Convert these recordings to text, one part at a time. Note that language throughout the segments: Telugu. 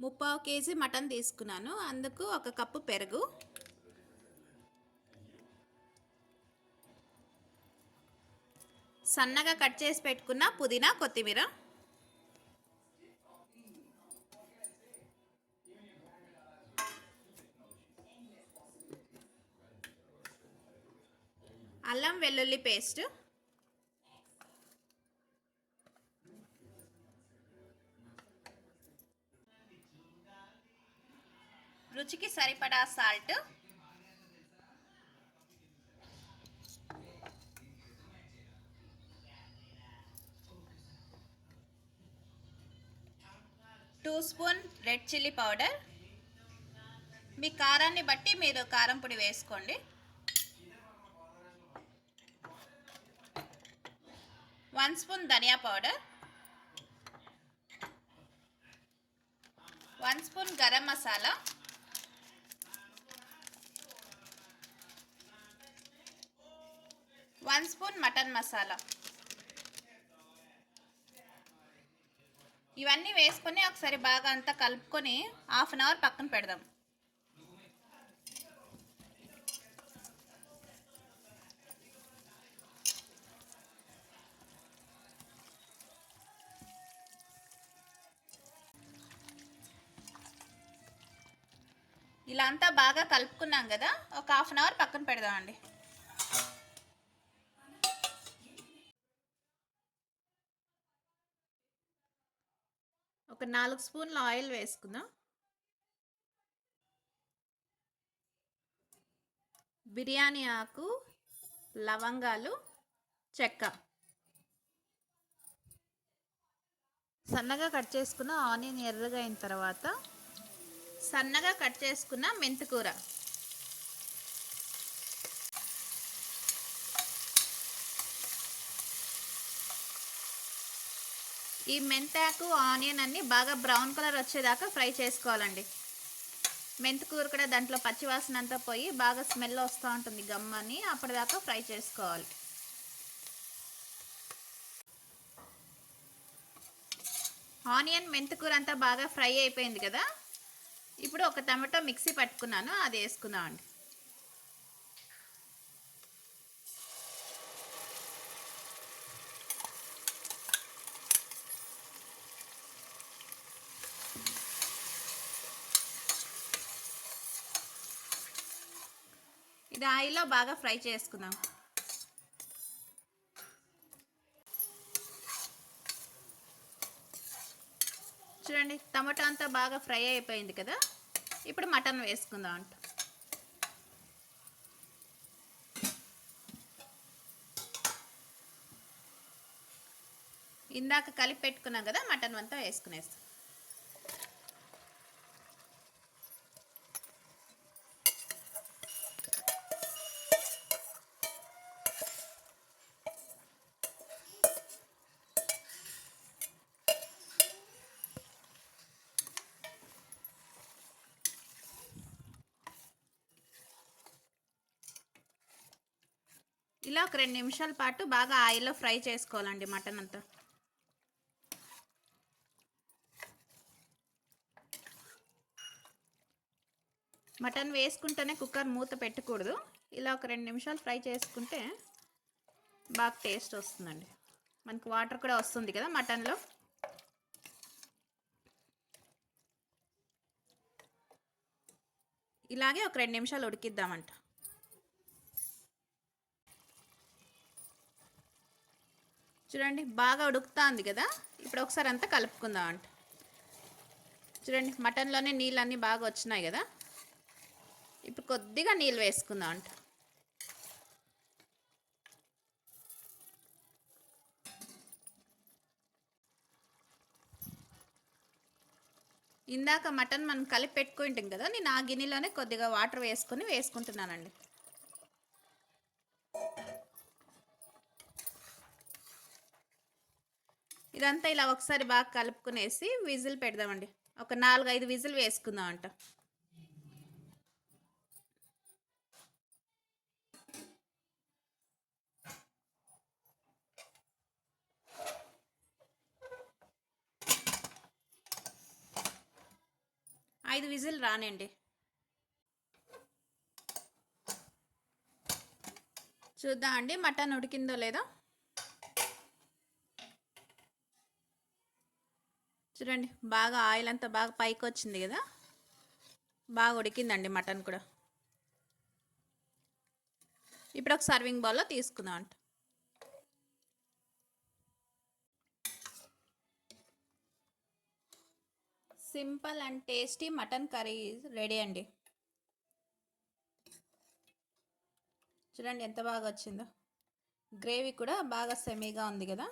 ముప్పావు కేజీ మటన్ తీసుకున్నాను. అందుకు ఒక కప్పు పెరుగు, సన్నగా కట్ చేసి పెట్టుకున్న పుదీనా, కొత్తిమీర, అల్లం వెల్లుల్లి పేస్ట్, రుచికి సరిపడా salt, two spoon red chilli powder. మీ కారాన్ని బట్టి మీరు కారం పొడి వేసుకోండి. 1 spoon dhania powder, 1 spoon garam masala, 1 spoon mutton masala. ఇవన్నీ వేసుకొని ఒకసారి బాగా అంతా కలుపుకొని హాఫ్ అన్ అవర్ పక్కన పెడదాం. ఇలా అంతా బాగా కలుపుకున్నాం కదా, ఒక హాఫ్ అన్ అవర్ పక్కన పెడదామండి. ఒక 4 స్పూన్ల ఆయిల్ వేసుకుందాం. బిర్యానీ ఆకు, లవంగాలు, చెక్క, సన్నగా కట్ చేసుకున్న ఆనియన్ ఎర్రగా అయిన తర్వాత సన్నగా కట్ చేసుకున్న మెంతికూర, ఈ మెంతాకు ఆనియన్ అన్ని బాగా బ్రౌన్ కలర్ వచ్చేదాకా ఫ్రై చేసుకోవాలండి. మెంతికూర కూడా దాంట్లో పచ్చివాసన అంతా పోయి బాగా స్మెల్ వస్తూ ఉంటుంది గమ్మని, అప్పటిదాకా ఫ్రై చేసుకోవాలి. ఆనియన్ మెంతికూర అంతా బాగా ఫ్రై అయిపోయింది కదా, ఇప్పుడు ఒక టమాటో మిక్సీ పట్టుకున్నాను, అది వేసుకుందామండి. ఇది ఆయిల్లో బాగా ఫ్రై చేసుకుందాం. చూడండి, టమాటా అంతా బాగా ఫ్రై అయిపోయింది కదా, ఇప్పుడు మటన్ వేసుకుందాం అంట. ఇందాక కలిపి పెట్టుకున్నాం కదా, మటన్ అంతా వేసుకునేస్తాం. ఇలా ఒక 2 నిమిషాల పాటు బాగా ఆయిల్లో ఫ్రై చేసుకోవాలండి మటన్ అంతా. మటన్ వేసుకుంటేనే కుక్కర్ మూత పెట్టకూడదు. ఇలా ఒక 2 నిమిషాలు ఫ్రై చేసుకుంటే బాగా టేస్ట్ వస్తుందండి. మనకు వాటర్ కూడా వస్తుంది కదా మటన్లో. ఇలాగే ఒక 2 నిమిషాలు ఉడికిద్దామంట. చూడండి, బాగా ఉడుకుతుంది కదా, ఇప్పుడు ఒకసారి అంతా కలుపుకుందాం అంట. చూడండి, మటన్లోనే నీళ్ళన్నీ బాగా వచ్చినాయి కదా, ఇప్పుడు కొద్దిగా నీళ్ళు వేసుకుందాం అంట. ఇందాక మటన్ మనం కలిపి పెట్టుకుంటాం కదా, నేను ఆ గిన్నెలోనే కొద్దిగా వాటర్ వేసుకుంటున్నానండి. ఇదంతా ఇలా ఒకసారి బాగా కలుపుకునేసి విజిల్ పెడదామండి. ఒక 4-5 విజిల్ వేసుకుందాం అంట. 5 విజిల్ రానండి. చూద్దాం అండి మటన్ ఉడికిందో లేదో. చూడండి బాగా ఆయిల్ అంతా బాగా పైకి వచ్చింది కదా, బాగా ఉడికిందండి మటన్ కూడా. ఇప్పుడు ఒక సర్వింగ్ బౌల్లో తీసుకుందాం అంట. Simple and tasty mutton curry ready అండి. చూడండి ఎంత బాగా వచ్చిందో, గ్రేవీ కూడా బాగా సెమీగా ఉంది కదా.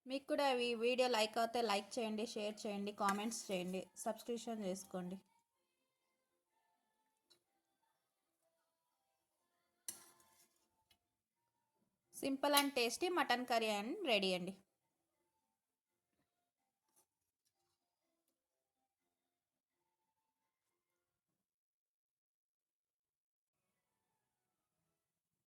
మీకు కూడా ఈ వీడియో లైక్ అవుతే లైక్ చేయండి, షేర్ చేయండి, కామెంట్స్ చేయండి, సబ్స్క్రిప్షన్ చేసుకోండి. Simple and tasty mutton curry and ready అండి.